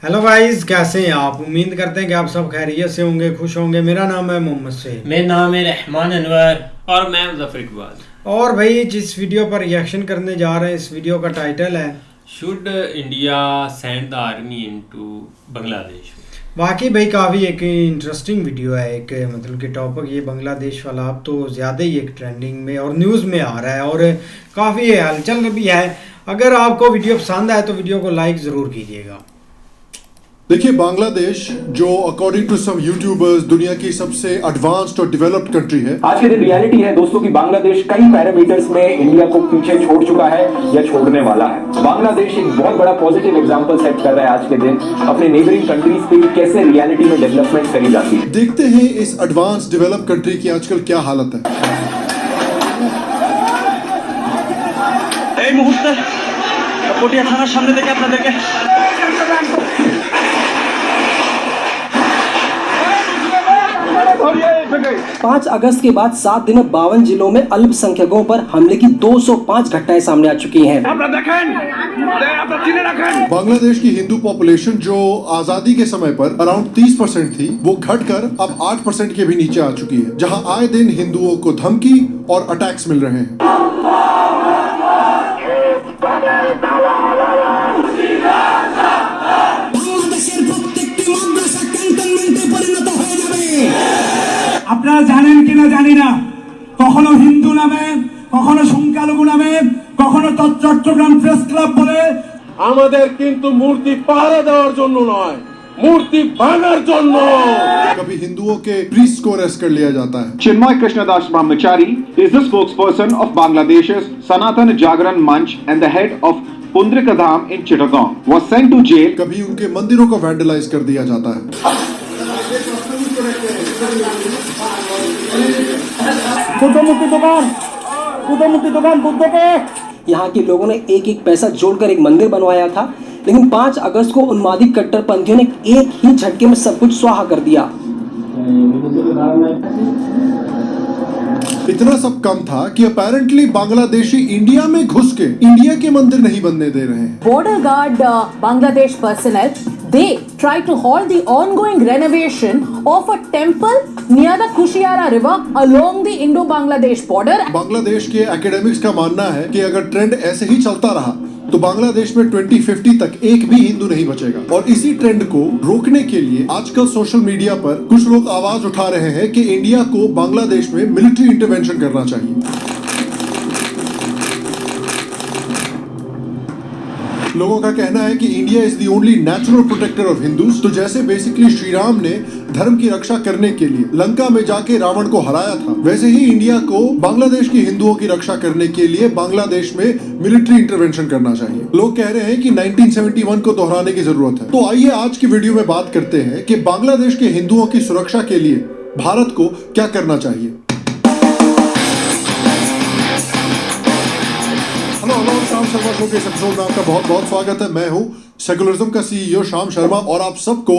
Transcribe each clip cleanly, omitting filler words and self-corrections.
Hello guys, कैसे हैं आप। उम्मीद करते हैं कि आप सब खैरियत से होंगे, खुश होंगे। मेरा नाम है मोहम्मद से। मेरा नाम है रहमान अनवर और मैं मुजफ्फर इकबाल। और भाई जिस वीडियो पर रिएक्शन करने जा रहे हैं, इस वीडियो का टाइटल है should India send the army into Bangladesh. बाकी भाई काफ़ी एक इंटरेस्टिंग वीडियो है। एक मतलब कि टॉपिक ये बांग्लादेश वाला अब तो ज़्यादा ही एक ट्रेंडिंग में और न्यूज़ में आ रहा है और काफ़ी हलचल भी है। अगर आपको वीडियो पसंद आए तो वीडियो को लाइक ज़रूर कीजिएगा। देखिए, बांग्लादेश जो अकॉर्डिंग टू सम यूट्यूबर्स दुनिया की सबसे एडवांस्ड और डेवलप्ड कंट्री है। आज के दिन रियलिटी है दोस्तों कि बांग्लादेश कई पैरामीटर्स में इंडिया को पीछे छोड़ चुका है या छोड़ने वाला है। बांग्लादेश एक बहुत बड़ा पॉजिटिव एग्जांपल सेट कर रहा है आज के दिन अपने नेबरिंग कंट्रीज पे कैसे रियलिटी में डेवलपमेंट करी जाती है। देखते हैं इस एडवांस डेवलप कंट्री की आजकल क्या हालत है। এই মুহূর্তে পটিয়া থানার সামনে থেকে আপনাদেরকে 5 अगस्त के बाद 7 दिन में 52 जिलों में अल्पसंख्यकों पर हमले की 205 घटनाएं सामने आ चुकी हैं। बांग्लादेश की हिंदू पॉपुलेशन जो आजादी के समय पर अराउंड 30% थी, वो घटकर अब 8% के भी नीचे आ चुकी है, जहां आए दिन हिंदुओं को धमकी और अटैक्स मिल रहे हैं। আপনারা জানেন কিনা জানি না, কখনো হিন্দু নামে, কখনো সংখ্যালঘু নামে, কখনো চট্টগ্রাম প্রেস ক্লাব বলে আমাদের কিন্তু মূর্তি পাহারা দেওয়ার জন্য নয়, मूर्ति भांगार जन्नो। कभी हिंदुओं के प्रीस्ट को अरेस्ट कर लिया जाता है। Chinmoy Krishnadas Brahmachari is the spokesperson of Bangladesh's Sanatan Jagran Manch and the head of Pundrikadham in Chittagong was sent to jail। कभी उनके मंदिरों को वैंडलाइज कर दिया जाता है। यहाँ के लोगों ने एक एक पैसा जोड़कर एक मंदिर बनवाया था, लेकिन 5 अगस्त को उन्मादी कट्टरपंथियों ने एक ही झटके में सब कुछ स्वाहा कर दिया। इतना सब कम था कि अपेरेंटली बांग्लादेशी इंडिया में घुस के इंडिया के मंदिर नहीं बनने दे रहे हैं। Border guard Bangladesh personnel, they tried to halt the ongoing renovation of a temple near the Kushiara River along the Indo-Bangladesh border। Bangladesh के एकेडमिक्स का मानना है कि अगर ट्रेंड ऐसे ही चलता रहा तो बांग्लादेश में 2050 तक एक भी हिंदू नहीं बचेगा। और इसी ट्रेंड को रोकने के लिए आजकल सोशल मीडिया पर कुछ लोग आवाज उठा रहे हैं कि इंडिया को बांग्लादेश में मिलिट्री इंटरवेंशन करना चाहिए। लोगों का कहना है कि India is the only natural protector of Hindus. तो जैसे बेसिकली श्री राम ने धर्म की रक्षा करने के लिए लंका में जाके रावण को हराया था, वैसे ही इंडिया को बांग्लादेश के हिंदुओं की रक्षा करने के लिए बांग्लादेश में मिलिट्री इंटरवेंशन करना चाहिए। लोग कह रहे हैं कि 1971 को दोहराने की जरूरत है। तो आइए आज की वीडियो में बात करते हैं कि बांग्लादेश के हिंदुओं की सुरक्षा के लिए भारत को क्या करना चाहिए। हेलो, शाम शर्मा शो के इस एपिसोड में आपका बहुत बहुत स्वागत है। मैं हूं सेकुलरिज्म का सीईओ शाम शर्मा और आप सबको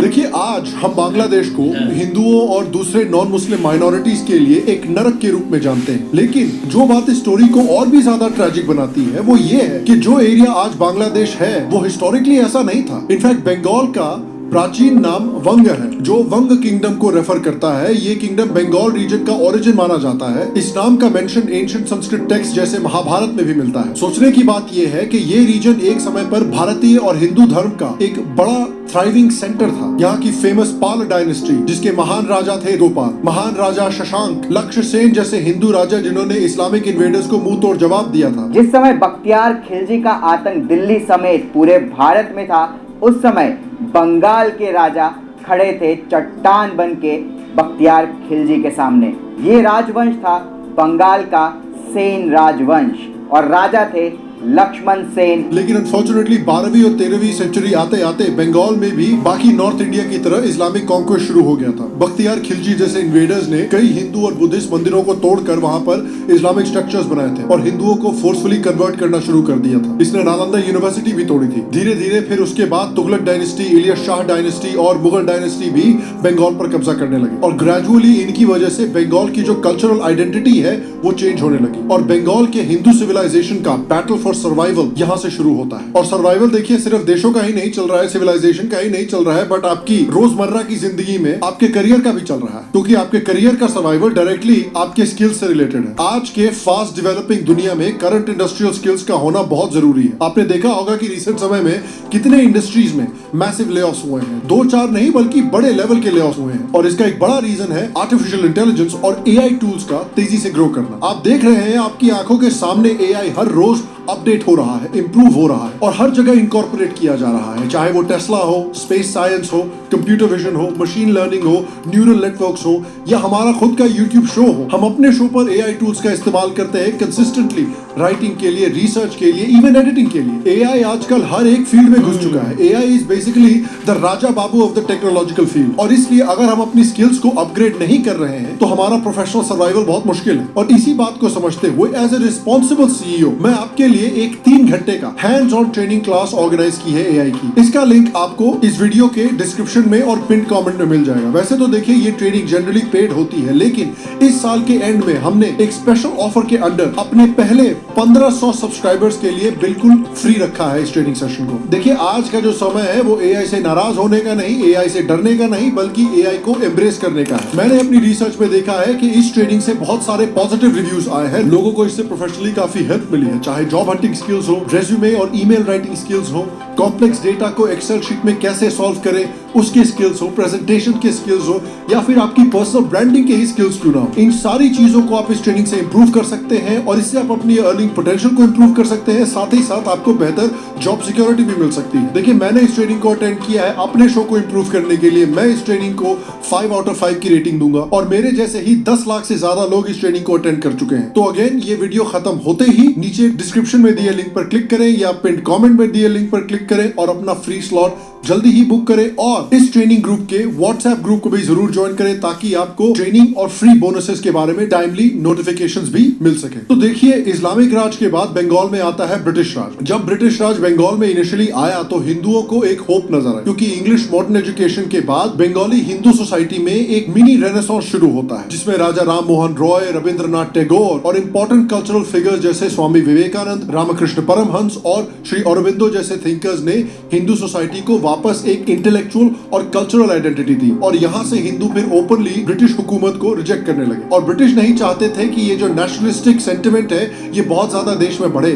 देखिए, आज हम बांग्लादेश को हिंदुओं और दूसरे नॉन मुस्लिम माइनॉरिटीज के लिए एक नरक के रूप में जानते हैं। लेकिन जो बात इस स्टोरी को और भी ज्यादा ट्रैजिक बनाती है वो ये है कि जो एरिया आज बांग्लादेश है वो हिस्टोरिकली ऐसा नहीं था। इनफैक्ट बंगाल का प्राचीन नाम वंग है, जो वंग किंगडम को रेफर करता है। ये किंगडम बंगाल रीजन का ओरिजिन माना जाता है। इस नाम का मेंशन एंशिएंट संस्कृत टेक्स्ट जैसे महाभारत में भी मिलता है। सोचने की बात यह है कि ये रीजन एक समय पर भारतीय और हिंदू धर्म का एक बड़ा थ्राइविंग सेंटर था। यहाँ की फेमस पाल डायनेस्टी, जिसके महान राजा थे गोपाल, महान राजा शशांक, लक्ष्य सेन जैसे हिंदू राजा जिन्होंने इस्लामिक इन्वेडर्स को मुंह तोड़ जवाब दिया था। जिस समय बख्तियार खिलजी का आतंक दिल्ली समेत पूरे भारत में था, उस समय बंगाल के राजा खड़े थे चट्टान बन के बख्तियार खिलजी के सामने। ये राजवंश था बंगाल का सेन राजवंश और राजा थे लक्ष्मण सेन। लेकिन अनफॉर्चुनेटली 12वीं और 13वीं सेंचुरी आते आते बंगाल में भी बाकी नॉर्थ इंडिया की तरह इस्लामिक कॉन्क्वेस्ट शुरू हो गया था। बख्तियार खिलजी जैसे इन्वेडर्स ने कई हिंदू और बुद्धिस्ट मंदिरों को तोड़कर वहां पर इस्लामिक स्ट्रक्चर्स बनाए थे और हिंदुओं को फोर्सफुली कन्वर्ट करना शुरू कर दिया था। इसने नालंदा यूनिवर्सिटी भी तोड़ी थी। धीरे धीरे फिर उसके बाद तुगलक डायनेस्टी, इलियस शाह डायनेस्टी और मुगल डायनेस्टी भी बंगाल पर कब्जा करने लगी और ग्रेजुअली इनकी वजह से बंगाल की जो कल्चरल आइडेंटिटी है वो चेंज होने लगी और बंगाल के हिंदू सिविलाइजेशन का बैटल फॉर और सर्वाइवल यहाँ से शुरू होता है। और सर्वाइवल देखिए सिर्फ देशों का ही नहीं चल रहा है, सिविलाइजेशन का ही नहीं चल रहा है, बट आपकी रोजमर्रा की जिंदगी में आपके करियर का भी चल रहा है, क्योंकि आपके करियर का सर्वाइवल डायरेक्टली आपके स्किल्स से रिलेटेड है। आज के फास्ट डेवलपिंग दुनिया में करंट इंडस्ट्रियल स्किल्स का होना बहुत जरूरी है। आपने देखा होगा कि रिसेंट समय में कितने इंडस्ट्रीज में मैसिव लेऑफ्स हुए हैं, 2-4 नहीं बल्कि बड़े लेवल के लेऑफ्स हुए हैं। और इसका एक बड़ा रीजन है आर्टिफिशियल इंटेलिजेंस और एआई टूल्स का तेजी से ग्रो करना। आप देख रहे हैं आपकी आंखों के सामने एआई हर रोज अपडेट हो रहा है, इंप्रूव हो रहा है और हर जगह इनकॉर्पोरेट किया जा रहा है, चाहे वो टेस्ला हो, स्पेस साइंस हो, कंप्यूटर विजन हो, मशीन लर्निंग हो, न्यूरल नेटवर्क्स हो या हमारा खुद का यूट्यूब शो हो। हम अपने शो पर एआई टूल्स का इस्तेमाल करते हैं कंसिस्टेंटली, राइटिंग के लिए, रिसर्च के लिए, इवन एडिटिंग के लिए। एआई आजकल हर एक फील्ड में घुस चुका है। AI is basically the Raja Babu of the technological field. और इसलिए अगर हम अपनी स्किल्स को अपग्रेड नहीं कर रहे हैं तो हमारा प्रोफेशनल सर्वाइवल बहुत मुश्किल है। और इसी बात को समझते हुए एज ए रिस्पॉन्सिबल सीईओ मैं आपके लिए एक 3 घंटे का hands on training class organise की है एआई की। इसका लिंक आपको इस वीडियो के डिस्क्रिप्शन में और पिन कमेंट में मिल जाएगा। वैसे तो देखिए ये ट्रेनिंग जनरली पेड होती है, लेकिन इस साल के एंड में हमने एक स्पेशल ऑफर के अंडर अपने पहले 1500 सब्सक्राइबर्स के लिए बिल्कुल फ्री रखा है इस ट्रेनिंग सेशन को। देखिए आज का जो समय है वो एआई से नाराज होने का नहीं, एआई से डरने का नहीं, बल्कि एआई को एम्ब्रेस करने का है। मैंने अपनी रिसर्च में देखा है कि इस ट्रेनिंग से बहुत सारे पॉजिटिव रिव्यूज आए हैं। लोगों को इससे प्रोफेशनली काफी हेल्प मिली है, चाहे जॉब हंटिंग स्किल्स हो, रेज्यूमे और ईमेल राइटिंग स्किल्स हो, कॉम्प्लेक्स डेटा को एक्सेल शीट में कैसे सॉल्व करें उसके स्किल्स हो, प्रेजेंटेशन के स्किल्स हो या फिर आपकी पर्सनल ब्रांडिंग के ही स्किल्स क्यों ना हो। इन सारी चीजों को आप इस ट्रेनिंग से इंप्रूव कर सकते हैं और इससे आप अपनी अर्निंग पोटेंशियल को इंप्रूव कर सकते हैं। साथ ही साथ आपको बेहतर जॉब सिक्योरिटी भी मिल सकती है। देखिए मैंने इस ट्रेनिंग को अटेंड किया है अपने शो को इंप्रूव करने के लिए। मैं इस ट्रेनिंग को 5 आउट ऑफ 5 की रेटिंग दूंगा और मेरे जैसे ही 10 लाख से ज्यादा लोग इस ट्रेनिंग को अटेंड कर चुके हैं। तो अगेन ये वीडियो खत्म होते ही नीचे डिस्क्रिप्शन में दिए लिंक पर क्लिक करें या पिन कमेंट में दिए लिंक पर क्लिक करें और अपना फ्री स्लॉट जल्दी ही बुक करें। और इस ट्रेनिंग ग्रुप के व्हाट्सएप ग्रुप को भी जरूर ज्वाइन करें ताकि आपको ट्रेनिंग और फ्री बोनसेस के बारे में टाइमली नोटिफिकेशंस भी मिल सके। तो देखिए इस्लामिक राज के बाद बंगाल में आता है ब्रिटिश राज। जब ब्रिटिश राज बंगाल में इनिशियली आया तो हिंदुओं को एक होप नजर आया, क्योंकि इंग्लिश मॉडर्न एजुकेशन के बाद बंगाली हिंदू सोसाइटी में एक मिनी रेनेसांस शुरू होता है, जिसमें राजा राम मोहन रॉय, रविंद्रनाथ टैगोर और इंपॉर्टेंट कल्चरल फिगर्स जैसे स्वामी विवेकानंद, रामकृष्ण परमहंस और श्री अरविंदो जैसे थिंकर्स ने हिंदू सोसाइटी को वापस एक इंटेलेक्चुअल और कल्चरल आइडेंटिटी दी। और यहाँ से हिंदू फिर ओपनली ब्रिटिश हुकूमत को रिजेक्ट करने लगे। और ब्रिटिश नहीं चाहते थे कि ये जो नेशनलिस्टिक सेंटिमेंट है ये बहुत ज्यादा देश में बढ़े,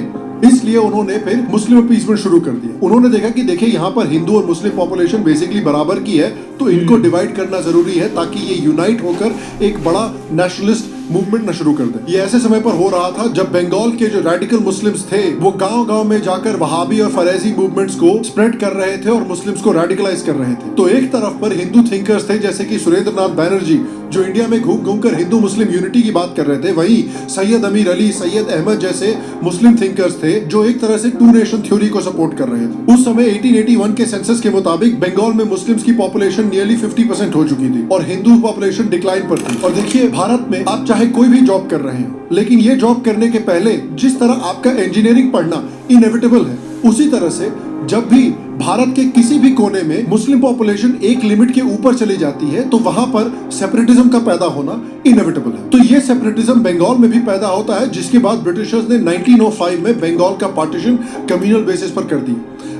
इसलिए उन्होंने फिर मुस्लिम अपीसमेंट शुरू कर दिया। उन्होंने देखा कि देखिए यहाँ पर हिंदू और मुस्लिम पॉपुलेशन बेसिकली बराबर की है, तो इनको डिवाइड करना जरूरी है ताकि ये यूनाइट होकर एक बड़ा नेशनलिस्ट मूवमेंट न शुरू कर दे। ये ऐसे समय पर हो रहा था जब बंगाल के जो रेडिकल मुस्लिम्स थे वो गांव-गांव में जाकर वहाबी और फरेजी मूवमेंट्स को स्प्रेड कर रहे थे और मुस्लिम्स को रेडिकलाइज कर रहे थे। तो एक तरफ पर हिंदू थिंकर्स थे जैसे कि सुरेंद्रनाथ बैनर्जी जो इंडिया में घूम-घूम कर हिंदू मुस्लिम यूनिटी की बात कर रहे थे, वहीं सैयद अमीर अली, सैयद अहमद जैसे मुस्लिम थिंकर्स थे जो एक तरह से 2 नेशन थ्योरी को सपोर्ट कर रहे थे। उस समय 1881 के सेंसस के मुताबिक बंगाल में मुस्लिम्स की पॉपुलेशन नियरली 50% हो चुकी थी और हिंदू पॉपुलेशन डिक्लाइन पर थी। और देखिए भारत में आप चाहे कोई भी जॉब कर रहे हो, लेकिन ये जॉब करने के पहले जिस तरह आपका इंजीनियरिंग पढ़ना इनएविटेबल है, उसी तरह से जब भी भारत के किसी भी कोने में मुस्लिम पॉपुलेशन एक लिमिट के ऊपर चली जाती है तो वहां पर सेपरेटिज्म का पैदा होना इनएविटेबल है। तो ये सेपरेटिज्म बंगाल में भी पैदा होता है, जिसके बाद ब्रिटिशर्स ने 1905 में बंगाल का पार्टीशन कम्युनल बेसिस पर कर दी,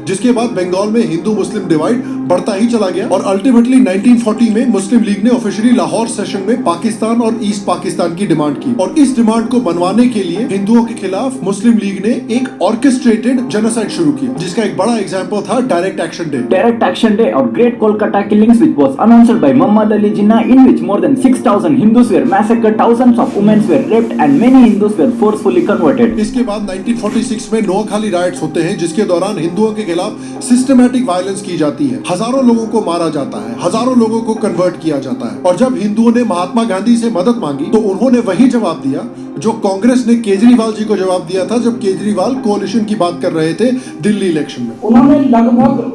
जिसके बाद बंगाल में हिंदू मुस्लिम डिवाइड बढ़ता ही चला गया और अल्टीमेटली 1940 में मुस्लिम लीग ने ऑफिशियली लाहौर सेशन में पाकिस्तान और ईस्ट पाकिस्तान की डिमांड की। और इस डिमांड को मनवाने के लिए हिंदुओं के खिलाफ मुस्लिम लीग ने एक ऑर्केस्ट्रेटेड जेनोसाइड शुरू किया, जिसका एक बड़ा एग्जांपल था direct action day. Direct Action Day or Great Kolkata Killings, which was announced by Muhammad Ali Jinnah, in which more than 6,000 Hindus were massacred, thousands of women were raped and many Hindus were forcefully converted. इसके बाद 1946 में Noakhali rights होते हैं, जिसके दौरान हिंदुओं के खिलाफ सिस्टमैटिक वायलेंस की जाती है, हजारों लोगों को मारा जाता है, हजारों लोगों को कन्वर्ट किया जाता है। और जब हिंदुओं ने महात्मा गांधी से मदद मांगी तो उन्होंने वही जवाब दिया जो कांग्रेस ने केजरीवाल जी को जवाब दिया था जब केजरीवाल कोalition की बात कर रहे थे दिल्ली इलेक्शन में। उन्होंने लगभग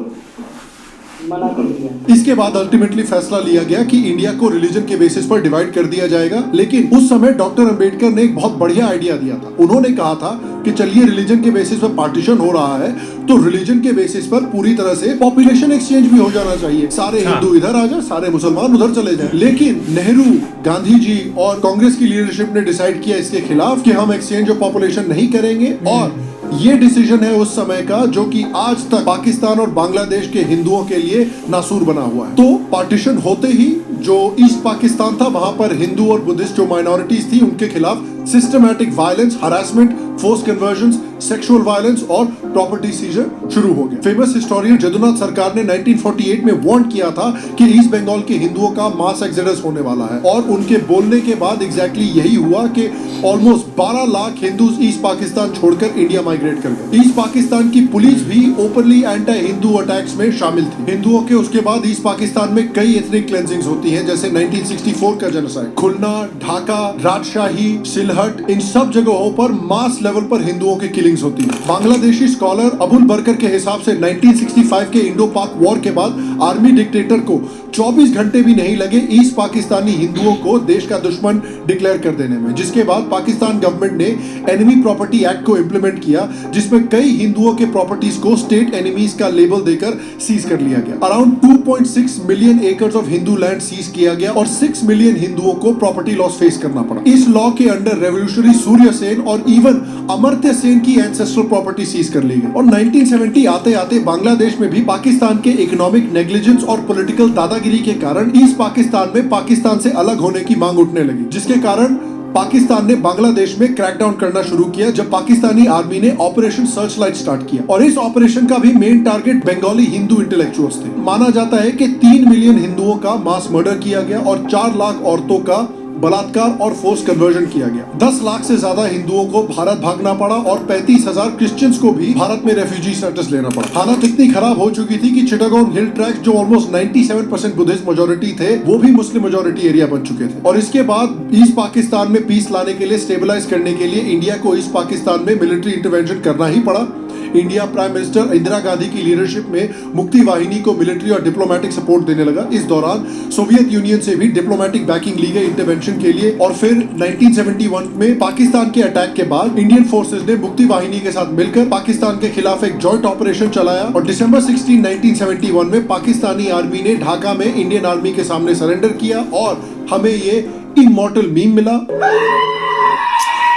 मना कर दिया। इसके बाद अल्टीमेटली फैसला लिया गया कि इंडिया को रिलीजन के बेसिस पर डिवाइड कर दिया जाएगा, लेकिन उस समय डॉक्टर अंबेडकर ने एक बहुत बढ़िया आइडिया दिया था। उन्होंने कहा था कि चलिए रिलीजन के बेसिस पर पार्टीशन हो रहा है तो रिलीजन के बेसिस पर पूरी तरह से पॉपुलेशन एक्सचेंज भी हो जाना चाहिए, सारे हिंदू इधर आ जाए, सारे मुसलमान उधर चले जाएं। लेकिन नेहरू, गांधी जी और कांग्रेस की लीडरशिप ने डिसाइड किया इसके खिलाफ कि हम एक्सचेंज ऑफ पॉपुलेशन नहीं करेंगे और ये डिसीजन है उस समय का जो कि आज तक पाकिस्तान और बांग्लादेश के हिंदुओं के लिए नासूर बना हुआ है। तो पार्टीशन होते ही जो ईस्ट पाकिस्तान था वहां पर हिंदू और बुद्धिस्ट जो माइनॉरिटीज थी उनके खिलाफ systematic violence, harassment, force convergence, sexual violence और प्रॉपर्टी सीजर शुरू हो गया। फेमस हिस्टोरियन जदुनाथ सरकार ने 1948 में वार्न किया था कि ईस्ट बंगाल के हिंदुओं का मास एक्सोडस होने वाला है और उनके बोलने के बाद एग्जैक्टली यही हुआ कि ऑलमोस्ट 12 लाख हिंदू ईस्ट पाकिस्तान छोड़कर इंडिया माइग्रेट कर गए। ईस्ट पाकिस्तान की पुलिस भी ओपनली एंटी हिंदू अटैक्स में शामिल थी। हिंदुओं के उसके बाद ईस्ट पाकिस्तान में कई एथनिक क्लेंजिंग्स होती है, जैसे 1964 का जेनोसाइड, खुलना, ढाका, राजशाही, सिलहट, इन सब जगहों पर मास लेवल पर हिंदुओं की किलिंग्स होती है। बांग्लादेशी स्कॉलर अबुल बरकर के हिसाब से 1965 के इंडो पाक वॉर के बाद आर्मी डिक्टेटर को 24 घंटे भी नहीं लगे ईस्ट पाकिस्तानी हिंदुओं को देश का दुश्मन डिक्लेयर कर देने में, जिसके बाद पाकिस्तान गवर्नमेंट ने एनिमी प्रॉपर्टी एक्ट को इंप्लीमेंट किया, जिसमें कई हिंदुओं के प्रॉपर्टीज को स्टेट एनिमीज का लेबल देकर सीज कर लिया गया। Around 2.6 million acres of Hindu land seize किया गया और 6 मिलियन हिंदुओं को प्रॉपर्टी लॉस फेस करना पड़ा। इस लॉ के अंडर रेवोल्यूशनरी सूर्य सेन और इवन अमर्त्य सेन की एंसेस्ट्रल प्रॉपर्टी सीज कर ली गई। और 1970 आते आते बांग्लादेश में भी पाकिस्तान के इकोनॉमिक नेग्लिजेंस और पॉलिटिकल दादागिरी के कारण ईस्ट पाकिस्तान में पाकिस्तान से अलग होने की मांग उठने लगी, जिसके कारण पाकिस्तान ने बांग्लादेश में क्रैकडाउन करना शुरू किया जब पाकिस्तानी आर्मी ने ऑपरेशन सर्चलाइट स्टार्ट किया। और इस ऑपरेशन का भी main target Bengali Hindu intellectuals थे। माना जाता है कि 3 मिलियन हिंदुओं का मास मर्डर किया गया और 4 लाख औरतों का बलात्कार और फोर्स कन्वर्जन किया गया। 10 लाख से ज्यादा हिंदुओं को भारत भागना पड़ा और 35,000 क्रिश्चियंस को भी भारत में रेफ्यूजी स्टेटस लेना पड़ा। हालत इतनी खराब हो चुकी थी कि चिटागोंग हिल ट्रैक्ट जो ऑलमोस्ट 97% बुद्धिस्ट मेजॉरिटी थे वो भी मुस्लिम मेजॉरिटी एरिया बन चुके थे। और इसके बाद ईस्ट पाकिस्तान में पीस लाने के लिए, स्टेबलाइज करने के लिए इंडिया को ईस्ट पाकिस्तान में मिलिट्री इंटरवेंशन करना ही पड़ा। India prime minister Indira Gandhi की लीडरशिप में मुक्ति वाहिनी को मिलिट्री और डिप्लोमेटिक सपोर्ट देने लगा। इस दौरान सोवियत यूनियन से भी डिप्लोमेटिक बैकिंग ली गई इंटरवेंशन के लिए। और फिर 1971 में पाकिस्तान के अटैक के बाद इंडियन फोर्सेस ने मुक्ति वाहिनी के साथ मिलकर पाकिस्तान के खिलाफ एक जॉइंट ऑपरेशन चलाया और दिसंबर 16, 1971 में पाकिस्तानी आर्मी ने ढाका में इंडियन आर्मी के सामने सरेंडर किया और हमें ये इमॉर्टल मीम मिला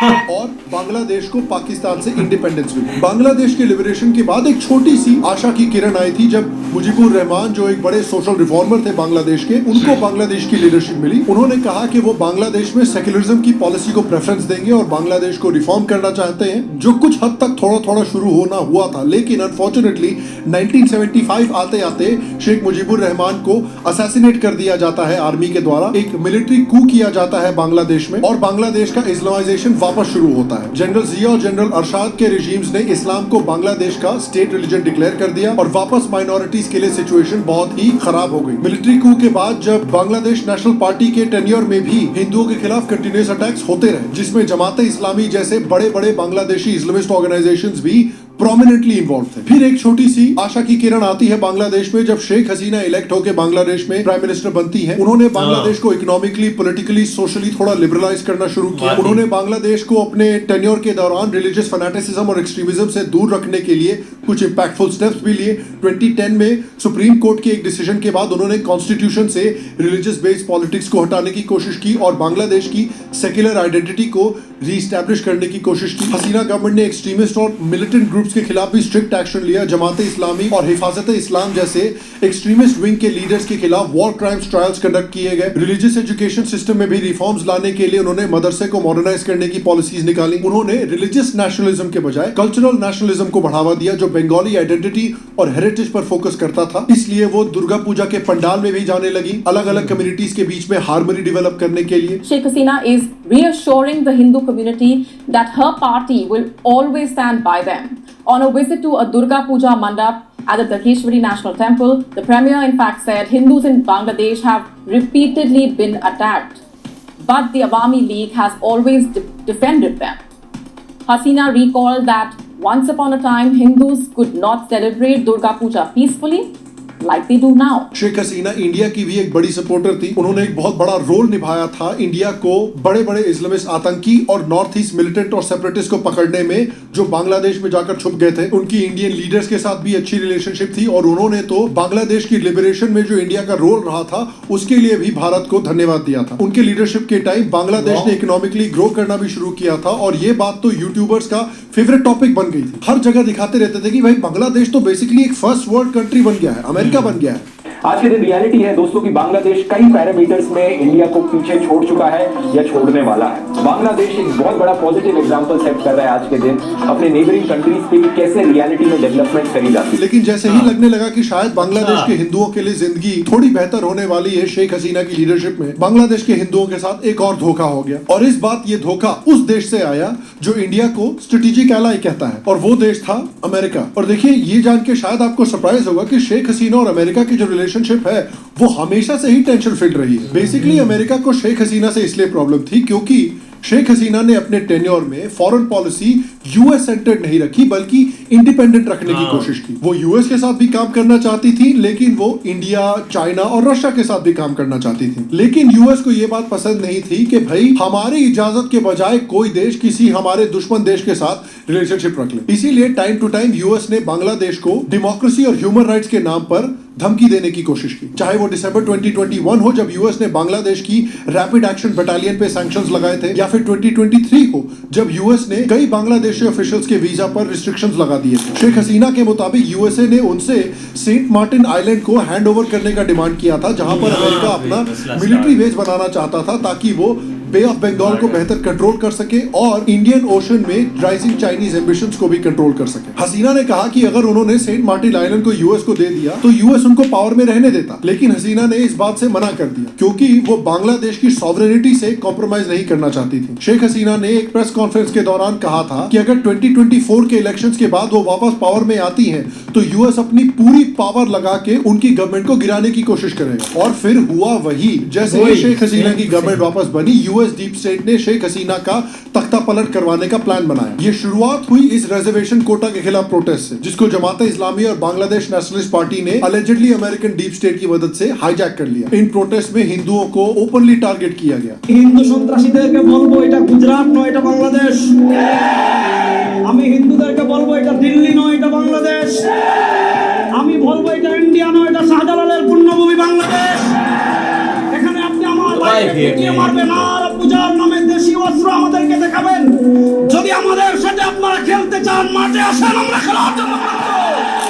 और बांग्लादेश को पाकिस्तान से इंडिपेंडेंस मिली। बांग्लादेश के लिबरेशन के बाद एक छोटी सी आशा की किरण आई थी जब मुजीबुर रहमान, जो एक बड़े सोशल रिफॉर्मर थे बांग्लादेश के, उनको बांग्लादेश की लीडरशिप मिली। उन्होंने कहा कि वो बांग्लादेश में सेक्युलरिज्म की पॉलिसी को प्रेफरेंस देंगे और बांग्लादेश को रिफॉर्म करना चाहते हैं, जो कुछ हद तक थोड़ा थोड़ा शुरू होना हुआ था। लेकिन अनफॉर्चुनेटली 1975 आते आते शेख मुजीबुर रहमान को असैसिनेट कर दिया जाता है आर्मी के द्वारा। एक मिलिट्री कू किया जाता है बांग्लादेश में और बांग्लादेश का इस्लामाइजेशन वापस शुरू होता है। जनरल जिया और जनरल अरशाद के रिजीम्स ने इस्लाम को बांग्लादेश का स्टेट रिलीजन डिक्लेयर कर दिया और वापस माइनॉरिटीज के लिए सिचुएशन बहुत ही खराब हो गई। मिलिट्री कू के बाद जब बांग्लादेश नेशनल पार्टी के टेन्योर में भी हिंदुओं के खिलाफ कंटिन्यूअस अटैक्स होते रहे, जिसमें जमात इस्लामी जैसे बड़े बड़े बांग्लादेशी इस्लामिस्ट ऑर्गेनाइजेशंस भी प्रोमिनेंटली इन्वॉल्व थे। फिर एक छोटी सी आशा की किरण आती है बांग्लादेश में जब शेख हसीना इलेक्ट होकर बांग्लादेश में प्राइम मिनिस्टर बनती हैं। उन्होंने बांग्लादेश को इकोनॉमिकली, पॉलिटिकली, सोशली थोड़ा लिबरलाइज करना शुरू किया। उन्होंने बांग्लादेश को अपने टेन्योर के दौरान रिलीजियस फैनेटिसिज्म और एक्सट्रीमिज्म से दूर रखने के लिए कुछ इंपैक्टफुल स्टेप्स भी लिए। 2010 में सुप्रीम कोर्ट के एक डिसीजन के बाद उन्होंने कॉन्स्टिट्यूशन से रिलीजियस बेस्ड पॉलिटिक्स को हटाने की कोशिश की और बांग्लादेश की सेक्युलर आइडेंटिटी को रीस्टैब्लिश करने की कोशिश की। हसीना गवर्नमेंट ने एक्सट्रीमिस्ट और मिलिटेंट ग्रुप्स के खिलाफ भी स्ट्रिक्ट एक्शन लिया। जमात इस्लामी और हिफाजत इस्लाम जैसे एक्सट्रीमिस्ट विंग के लीडर्स के खिलाफ वॉर क्राइम्स ट्रायल्स कंडक्ट किए गए। रिलीजियस एजुकेशन सिस्टम में भी रिफॉर्म्स लाने के लिए उन्होंने मदरसे को मॉडर्नाइज करने की पॉलिसीज निकाली। उन्होंने रिलीजियस नेशनलिज्म के बजाय कल्चरल नेशनलिज्म को बढ़ावा दिया जो बंगाली आइडेंटिटी और हेरिटेज पर फोकस करता था। इसलिए वो दुर्गा पूजा के पंडाल में भी जाने लगी, अलग अलग कम्युनिटीज के बीच में हार्मनी डेवलप करने के लिए। Sheikh Hasina is reassuring the Hindu community that her party will always stand by them. On a visit to a Durga Puja mandap at the Dakeshwari National Temple, the Premier in fact said Hindus in Bangladesh have repeatedly been attacked, but the Awami League has always defended them. Hasina recalled that once upon a time Hindus could not celebrate Durga Puja peacefully, like they do now. Sheikh Hasina India की भी एक बड़ी supporter थी। उन्होंने एक बहुत बड़ा role निभाया था इंडिया को बड़े बड़े इस्लामिस्ट आतंकी और नॉर्थ ईस्ट मिलिटेंट और सेपरेटिस्ट को पकड़ने में, जो बांग्लादेश में जाकर छुप गए थे। उनकी इंडियन लीडर्स के साथ भी अच्छी रिलेशनशिप थी और उन्होंने तो बांग्लादेश की लिबरेशन में जो इंडिया का रोल रहा था उसके लिए भी भारत को धन्यवाद दिया था। उनके लीडरशिप के टाइम बांग्लादेश ने इकोनॉमिकली ग्रो करना भी शुरू किया था और ये बात तो यूट्यूबर्स का फेवरेट टॉपिक बन गई थी। हर जगह दिखाते रहते थे कि भाई बांग्लादेश तो बेसिकली एक फर्स्ट वर्ल्ड कंट्री बन गया है, अमेरिका बन गया है। आज के दिन रियलिटी है दोस्तों कि बांग्लादेश कई पैरामीटर्स में इंडिया को पीछे छोड़ चुका है या छोड़ने वाला है। बांग्लादेश एक बहुत बड़ा पॉजिटिव एग्जांपल सेट कर रहा है आज के दिन अपने नेबरिंग कंट्रीज पे कैसे रियलिटी में डेवलपमेंट करी जाती है। लेकिन जैसे ही लगने लगा कि शायद बांग्लादेश के हिंदुओं के लिए जिंदगी थोड़ी बेहतर होने वाली है शेख हसीना की लीडरशिप में, बांग्लादेश के हिंदुओं के साथ एक और धोखा हो गया। और इस बात ये धोखा उस देश से आया जो इंडिया को स्ट्रेटेजिक एलाई कहता है, और वो देश था अमेरिका। और देखिए, ये जान के शायद आपको सरप्राइज होगा कि शेख हसीना और अमेरिका की जो रिलेशनशिप है वो हमेशा से ही टेंशन फिल्ड रही है। बेसिकली अमेरिका को शेख हसीना से इसलिए प्रॉब्लम थी क्योंकि शेख हसीना ने अपने टेन्योर में फॉरेन पॉलिसी यूएस सेंटर्ड नहीं रखी बल्कि इंडिपेंडेंट रखने की कोशिश की। वो यूएस के साथ भी काम करना चाहती थी, लेकिन वो इंडिया, चाइना और रशिया के साथ भी काम करना चाहती थी। लेकिन यूएस को ये बात पसंद नहीं थी कि भाई हमारी इजाजत के बजाय कोई देश किसी हमारे दुश्मन देश के साथ रिलेशनशिप रख ले। इसीलिए टाइम टू टाइम यूएस ने बांग्लादेश को डेमोक्रेसी और ह्यूमन राइट्स के नाम पर धमकी देने की कोशिश की। चाहे वो दिसंबर 2021 हो जब यूएस ने बांग्लादेश की रैपिड एक्शन बटालियन पे सैंक्शंस लगाए थे, या फिर 2023 हो जब यूएस ने कई बांग्लादेशी ऑफिशियल्स के वीजा पर रिस्ट्रिक्शंस लगा दिए थे। शेख हसीना के मुताबिक यूएसए ने उनसे सेंट मार्टिन आइलैंड को हैंड ओवर करने का डिमांड किया था, जहां पर अमेरिका अपना मिलिट्री बेस बनाना चाहता था ताकि वो बे ऑफ बंगाल को बेहतर कंट्रोल कर सके और इंडियन ओशन में राइजिंग चाइनीज एम्बिशंस को भी कंट्रोल कर सके। हसीना ने कहा कि अगर उन्होंने सेंट मार्टिन आइलैंड को यूएस को दे दिया तो यूएस उनको पावर में रहने देता, लेकिन हसीना ने इस बात से मना कर दिया क्योंकि वो बांग्लादेश की सॉवरेनिटी से कॉम्प्रोमाइज नहीं करना चाहती थी। शेख हसीना ने एक प्रेस कॉन्फ्रेंस के दौरान कहा था कि अगर 2024 के इलेक्शंस के बाद वो वापस पावर में आती हैं तो यूएस अपनी पूरी पावर लगा के उनकी गवर्नमेंट को गिराने की कोशिश करेगा। और फिर हुआ वही। जैसे ही शेख हसीना की गवर्नमेंट वापस बनी, यूएस डीप स्टेट ने शेख हसीना का तख्ता पलट करवाने का प्लान बनाया। ये शुरुआत हुई इस रिजर्वेशन कोटा के खिलाफ प्रोटेस्ट से, जिसको जमात इस्लामी और बांग्लादेश नेशनलिस्ट पार्टी ने अलेजेडली अमेरिकन डीप स्टेट की मदद से हाईजैक कर लिया। इन प्रोटेस्ट में हिंदुओं को ओपनली टारगेट किया गया। हिंदू সন্ত্রাসীদেরকে বলবো এটা গুজরাট নয়, এটা বাংলাদেশ। আমি হিন্দুদেরকে বলবো এটা দিল্লি নয়, এটা বাংলাদেশ। আমি বলবো এটা ইন্ডিয়া নয়, এটা শাহজালালের পুণ্যভূমি বাংলাদেশ। এখানে আপনি আমার ভাইকে মারবেন আর পূজার নামে দেশি অস্ত্র আমাদেরকে দেখাবেন। যদি আমাদের সাথে আপনারা খেলতে চান মাঠে আসেন, আমরা খেলার জন্য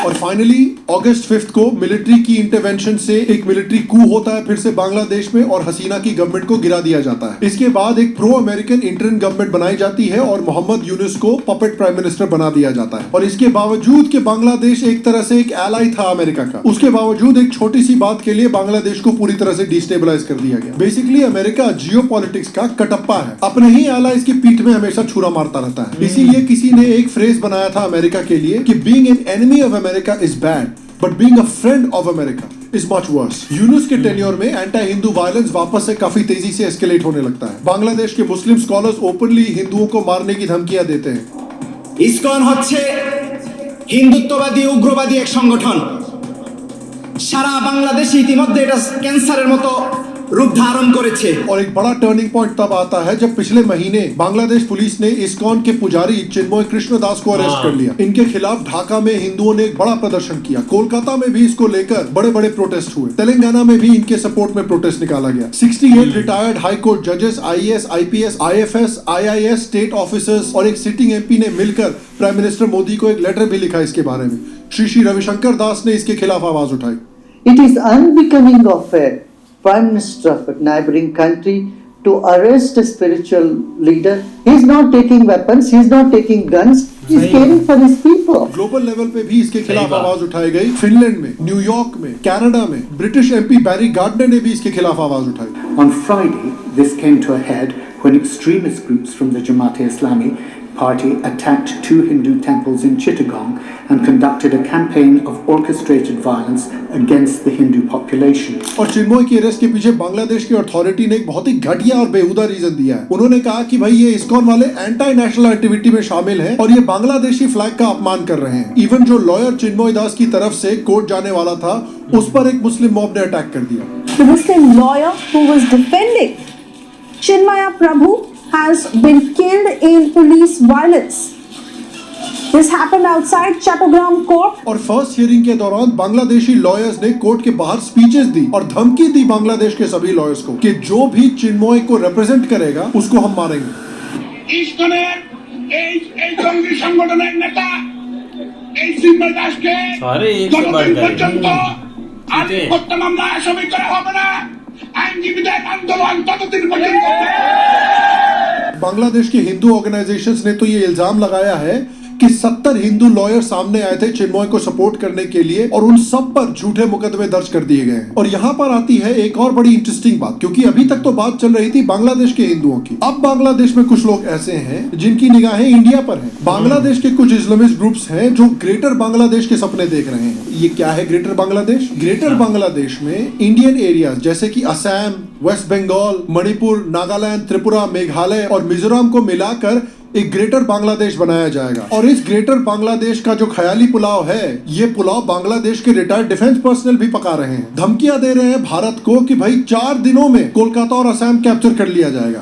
और फाइनली अगस्त 5 को मिलिट्री की इंटरवेंशन से एक मिलिट्री कू होता है फिर से बांग्लादेश में और हसीना की गवर्नमेंट को गिरा दिया जाता है। इसके बाद एक प्रो अमेरिकन इंटरिम गवर्नमेंट बनाई जाती है और मोहम्मद यूनुस को पपेट प्राइम मिनिस्टर बना दिया जाता है। और इसके बावजूद कि बांग्लादेश एक तरह से एक एलाई था अमेरिका का, उसके बावजूद एक छोटी सी बात के लिए बांग्लादेश को पूरी तरह से डिस्टेबलाइज कर दिया गया। बेसिकली अमेरिका जियोपॉलिटिक्स का कटप्पा है, अपने ही एलाइज की पीठ में हमेशा छुरा मारता रहता है। इसीलिए किसी ने एक फ्रेज बनाया था अमेरिका के लिए कि being an enemy of America is bad but being a friend of America is much worse. Yunus के टेन्योर में एंटी हिंदू वायलेंस वापस से काफी तेजी से एस्केलेट होने लगता है। बांग्लादेश के मुस्लिम स्कॉलर्स ओपनली हिंदुओं को मारने की धमकियां देते हैं। इस्कन হচ্ছে হিন্দুত্ববাদী উগ্রবাদী এক সংগঠন। সারা বাংলাদেশে ইতিমধ্যে এটা ক্যান্সারের মতো रूप धारण करेছে। और एक बड़ा टर्निंग पॉइंट तब आता है जब पिछले महीने बांग्लादेश पुलिस ने इस्कॉन के पुजारी चिन्मय कृष्णदास को अरेस्ट कर लिया। इनके खिलाफ ढाका में हिंदुओं ने एक बड़ा प्रदर्शन किया। कोलकाता में भी इसको लेकर बड़े बड़े प्रोटेस्ट हुए। तेलंगाना में भी इनके सपोर्ट में प्रोटेस्ट निकाला गया। 68 रिटायर्ड हाई कोर्ट जजेस, IAS, IPS, IFS, IIS state officers और एक सिटिंग MP ने मिलकर प्राइम मिनिस्टर मोदी को एक लेटर भी लिखा इसके बारे में। श्री रविशंकर दास ने इसके खिलाफ आवाज उठाई। It is unbecoming of a Prime Minister of a neighboring country to arrest a spiritual leader. He is not taking weapons, he is not taking guns, he is caring for his people. Global level पे भी इसके खिलाफ आवाज उठाई गई। Finland में, New York में, Canada में ब्रिटिश MP बैरी गार्डनर ने भी इसके खिलाफ आवाज उठाई। On Friday, this came to a head when extremist groups from the Jamaat-e-Islami party attacked 2 Hindu temples in Chittagong and conducted a campaign of orchestrated violence against the Hindu population. और चिन्मय की arrest के पीछे बांग्लादेश की authority ने एक बहुत ही घटिया और बेहुदा रीजन दिया है। उन्होंने कहा कि भाई ये इस्कॉन वाले एंटी नेशनल एक्टिविटी में शामिल हैं और ये बांग्लादेशी फ्लैग का अपमान कर रहे हैं। इवन जो लॉयर चिन्मय दास की तरफ से कोर्ट जाने वाला था उस पर एक मुस्लिम मॉब ने अटैक कर दिया। The Muslim lawyer who was defending Chinmaya Prabhu has been killed in police violence. This happened outside Chattogram court. और फर्स्ट हियरिंग के दौरान बांग्लादेशी लॉयर्स ने कोर्ट के बाहर स्पीचेस दी और धमकी दी बांग्लादेश के सभी लॉयर्स को कि जो भी चिन्मय को रिप्रेजेंट करेगा उसको हम मारेंगे। এই জঙ্গি সংগঠনের নেতা এই চিন্ময় দাসকে सारे एक से बढ़कर পর্যন্ত আর হত্যা মামলা আসামি করা হবে না। আইনজীবীদের আন্দোলন ততদিন পর্যন্ত। बांग्लादेश के हिंदू ऑर्गेनाइजेशंस ने तो ये इल्जाम लगाया है कि 70 हिंदू लॉयर सामने आए थे चिन्मय को सपोर्ट करने के लिए और उन सब पर झूठे मुकदमे दर्ज कर दिए गए हैं। और यहाँ पर आती है एक और बड़ी इंटरेस्टिंग बात, क्योंकि अभी तक तो बात चल रही थी बांग्लादेश के हिंदुओं की। अब बांग्लादेश में कुछ लोग ऐसे हैं जिनकी निगाहें इंडिया पर हैं। बांग्लादेश के कुछ इस्लामिस्ट ग्रुप्स हैं जो ग्रेटर बांग्लादेश के सपने देख रहे हैं। ये क्या है ग्रेटर बांग्लादेश? ग्रेटर बांग्लादेश में इंडियन एरियाज जैसे कि असम, वेस्ट बंगाल, मणिपुर, नागालैंड, त्रिपुरा, मेघालय और मिजोरम को मिलाकर एक ग्रेटर बांग्लादेश बनाया जाएगा। और इस ग्रेटर बांग्लादेश का जो ख्याली पुलाव है, ये पुलाव बांग्लादेश के रिटायर्ड डिफेंस पर्सनल भी पका रहे हैं। धमकियां दे रहे हैं भारत को कि भाई 4 दिनों में कोलकाता और असम कैप्चर कर लिया जाएगा।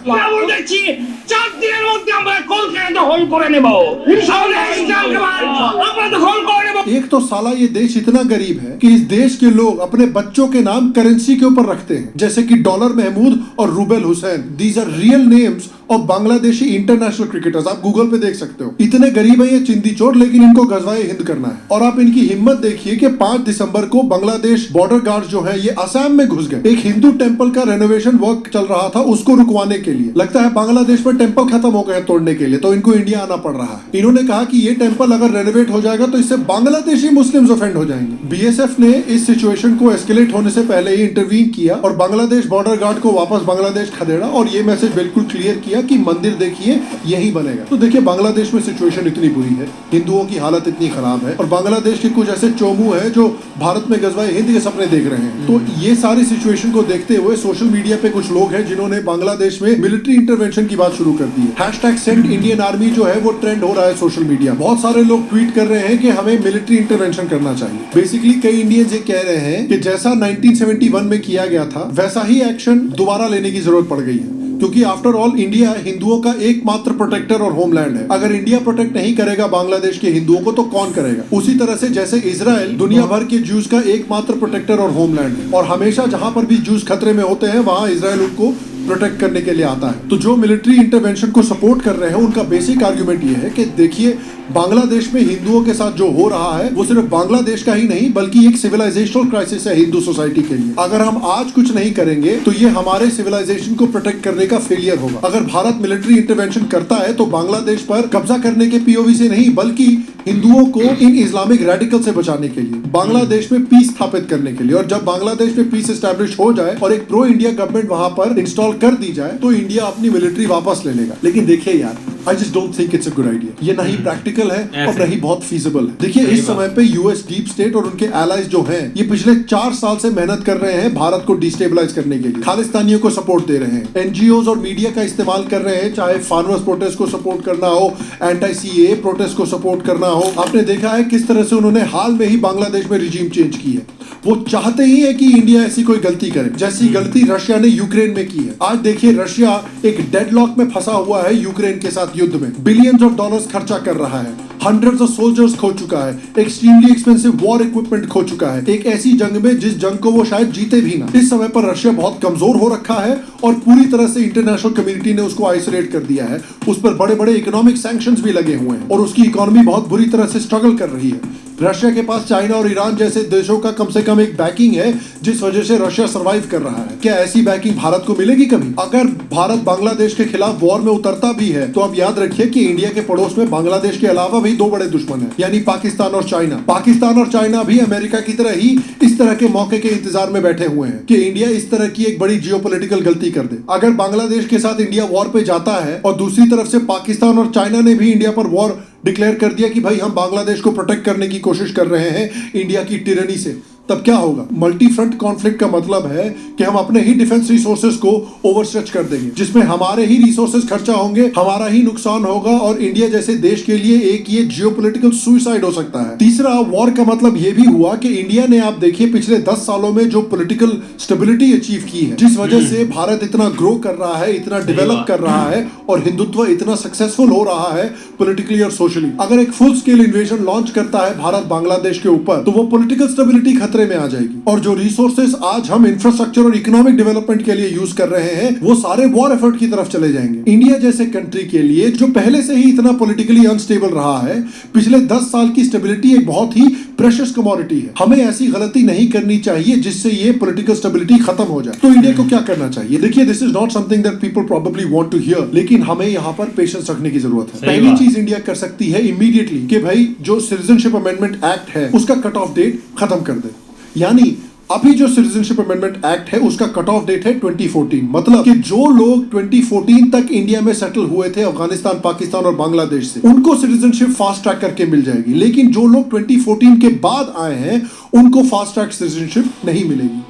एक तो साला ये देश इतना गरीब है कि इस देश के लोग अपने बच्चों के नाम करेंसी के ऊपर रखते हैं, जैसे कि डॉलर महमूद और Rubel Hossain. These are real names of Bangladeshi international cricketers. आप गूगल पे देख सकते हो। इतने गरीब है ये चिंदी चोर, लेकिन इनको गजवाए हिंद करना है। और आप इनकी हिम्मत देखिए कि 5 दिसंबर को बांग्लादेश बॉर्डर गार्ड जो है ये असम में घुस गए। एक हिंदू टेंपल का रेनोवेशन वर्क चल रहा था, उसको रुकवाने के लिए। लगता है बांग्लादेश में टेंपल खत्म हो गए तोड़ने के लिए, तो इनको इंडिया आना पड़ रहा है। इन्होंने कहा कि ये टेंपल अगर रेनोवेट हो जाएगा तो इससे बांग्लादेशी मुस्लिम्स ऑफेंड हो जाएंगे। बीएसएफ ने इस सिचुएशन को एस्केलेट होने से पहले ही इंटरवीन किया और बांग्लादेश बॉर्डर गार्ड को वापस बांग्लादेश खदेड़ा और ये मैसेज बिल्कुल क्लियर किया कि मंदिर देखिए यही बनेगा। तो देखिए बांग्लादेश में सिचुएशन इतनी बुरी है, हिंदुओं की हालत इतनी खराब है और बांग्लादेश के कुछ ऐसे चोमू है जो भारत में गजवाए हिंद के सपने देख रहे हैं। तो ये सारी सिचुएशन को देखते हुए सोशल मीडिया पे कुछ लोग हैं जिन्होंने बांग्लादेश में मिलिट्री इंटरवेंशन की बात शुरू कर दी है। #सेंड इंडियन आर्मी जो है वो ट्रेंड हो रहा है सोशल मीडिया। बहुत सारे लोग ट्वीट कर रहे हैं कि हमें मिलिट्री इंटरवेंशन करना चाहिए। बेसिकली कई इंडियंस ये कह रहे हैं कि जैसा 1971 में किया गया था वैसा ही एक्शन दोबारा लेने की जरूरत पड़ गई है, क्योंकि आफ्टर ऑल इंडिया हिंदुओं का एकमात्र प्रोटेक्टर और होमलैंड है। अगर इंडिया प्रोटेक्ट नहीं करेगा बांग्लादेश के हिंदुओं को तो कौन करेगा? उसी तरह से जैसे इजराइल दुनिया भर के जूस का एकमात्र प्रोटेक्टर और होमलैंड है और हमेशा जहां पर भी जूस खतरे में होते हैं वहां इजराइल उनको प्रोटेक्ट करने के लिए आता है। तो जो मिलिट्री इंटरवेंशन को सपोर्ट कर रहे हैं उनका बेसिक आर्गुमेंट ये है कि देखिए बांग्लादेश में हिंदुओं के साथ जो हो रहा है वो सिर्फ बांग्लादेश का ही नहीं बल्कि एक सिविलाइजेशनल क्राइसिस है हिंदू सोसाइटी के लिए। अगर हम आज कुछ नहीं करेंगे तो ये हमारे सिविलाइजेशन को प्रोटेक्ट करने का फेलियर होगा। अगर भारत मिलिट्री इंटरवेंशन करता है तो बांग्लादेश पर कब्जा करने के पीओवी से नहीं बल्कि हिंदुओं को इन इस्लामिक रेडिकल से बचाने के लिए, बांग्लादेश में पीस स्थापित करने के लिए। और जब बांग्लादेश में पीस एस्टैब्लिश हो जाए और एक प्रो इंडिया गवर्नमेंट वहां पर इंस्टॉल कर दी जाए तो इंडिया अपनी मिलिट्री वापस ले लेगा। लेकिन देखिए यार, I just don't think it's a good idea. ये नहीं प्रैक्टिकल है और नहीं बहुत फीजिबल है। देखिए इस समय पे यूएस डीप स्टेट और उनके एलाइज जो हैं ये पिछले 4 साल से मेहनत कर रहे हैं भारत को डिस्टेबलाइज करने के लिए। खालिस्तानियों को सपोर्ट दे रहे हैं, एनजीओज और मीडिया का इस्तेमाल कर रहे हैं, चाहे फार्मर्स प्रोटेस्ट को सपोर्ट करना हो, एंटी सीएए प्रोटेस्ट को सपोर्ट करना हो। आपने देखा है किस तरह से उन्होंने हाल में ही बांग्लादेश में रिजीम चेंज की है। वो चाहते ही है कि इंडिया ऐसी कोई गलती करे जैसी गलती रशिया ने यूक्रेन में की है। आज देखिए रशिया एक डेडलॉक में फंसा हुआ है यूक्रेन के साथ युद्ध में, बिलियंस ऑफ डॉलर्स खर्चा कर रहा है, हंड्रेड्स ऑफ सोल्जर्स खो चुका है, एक्सट्रीमली एक्सपेंसिव वॉर इक्विपमेंट खो चुका है, एक ऐसी जंग में जिस जंग को वो शायद जीते भी ना। इस समय पर रशिया बहुत कमजोर हो रखा है और पूरी तरह से इंटरनेशनल कम्युनिटी ने उसको आइसोलेट कर दिया है। उस पर बड़े बड़े इकोनॉमिक सैंक्शंस भी लगे हुए हैं और उसकी इकोनॉमी बहुत बुरी तरह से स्ट्रगल कर रही है। रशिया के पास चाइना और ईरान जैसे देशों का कम से कम एक बैकिंग है जिस वजह से रशिया सरवाइव कर रहा है। क्या ऐसी बैकिंग भारत को मिलेगी कभी? अगर भारत बांग्लादेश के खिलाफ वॉर में उतरता भी है तो अब याद रखिए कि इंडिया के पड़ोस में बांग्लादेश के अलावा भी ही दो बड़े दुश्मन हैं, यानी पाकिस्तान और चाइना। पाकिस्तान और चाइना भी अमेरिका की तरह ही इस तरह के मौके के इंतजार में बैठे हुए हैं कि इंडिया इस तरह की एक बड़ी जियोपॉलिटिकल गलती कर दे। अगर बांग्लादेश के साथ इंडिया वॉर पे जाता है और दूसरी तरफ से पाकिस्तान और चाइना ने भी इंडिया पर वॉर डिक्लेयर कर दिया कि भाई हम बांग्लादेश को प्रोटेक्ट करने की कोशिश कर रहे हैं इंडिया की टिरनी से, तब क्या होगा? मल्टी फ्रंट कॉन्फ्लिक्ट का मतलब है कि हम अपने ही डिफेंस रिसोर्सेज को ओवरस्ट्रेच कर देंगे, जिसमें हमारे ही रिसोर्सेज खर्चा होंगे, हमारा ही नुकसान होगा और इंडिया जैसे देश के लिए एक ये जियोपॉलिटिकल सुसाइड हो सकता है। तीसरा, वॉर का मतलब ये भी हुआ कि इंडिया ने, आप देखिए, पिछले 10 सालों में जो पॉलिटिकल स्टेबिलिटी अचीव की है, जिस वजह से भारत इतना ग्रो कर रहा है, इतना डेवलप कर रहा है और हिंदुत्व इतना सक्सेसफुल हो रहा है पॉलिटिकली और सोशली। अगर एक फुल स्केल इन्वेजन लॉन्च करता है भारत बांग्लादेश के ऊपर, तो वो पॉलिटिकल स्टेबिलिटी खतरे में आ जाएगी और जो रिसोर्सेज आज हम इंफ्रास्ट्रक्चर और इकोनॉमिक डेवलपमेंट के लिए यूज कर रहे हैं, वो सारे वॉर एफर्ट की तरफ चले जाएंगे। इंडिया जैसे कंट्री के लिए, जो पहले से ही इतना पॉलिटिकली अनस्टेबल रहा है, पिछले 10 साल की स्टेबिलिटी एक बहुत ही प्रेशियस कमोडिटी है। हमें ऐसी गलती नहीं करनी चाहिए जिससे ये पॉलिटिकल स्टेबिलिटी खत्म हो जाए। तो इंडिया को क्या करना चाहिए? देखिए, this is not something that people probably want to hear, लेकिन हमें यहाँ पर पेशेंस रखने की जरूरत है। पहली चीज इंडिया कर सकती है इमीडिएटली कि भाई जो सिटीजनशिप अमेंडमेंट एक्ट है उसका कट ऑफ डेट खत्म कर दे। यानी अभी जो सिटीजनशिप अमेंडमेंट एक्ट है उसका कट ऑफ डेट है 2014। मतलब कि जो लोग 2014 तक इंडिया में सेटल हुए थे अफगानिस्तान, पाकिस्तान और बांग्लादेश से, उनको सिटीजनशिप फास्ट ट्रैक करके मिल जाएगी। लेकिन जो लोग 2014 के बाद आए हैं उनको फास्ट ट्रैक सिटीजनशिप नहीं मिलेगी।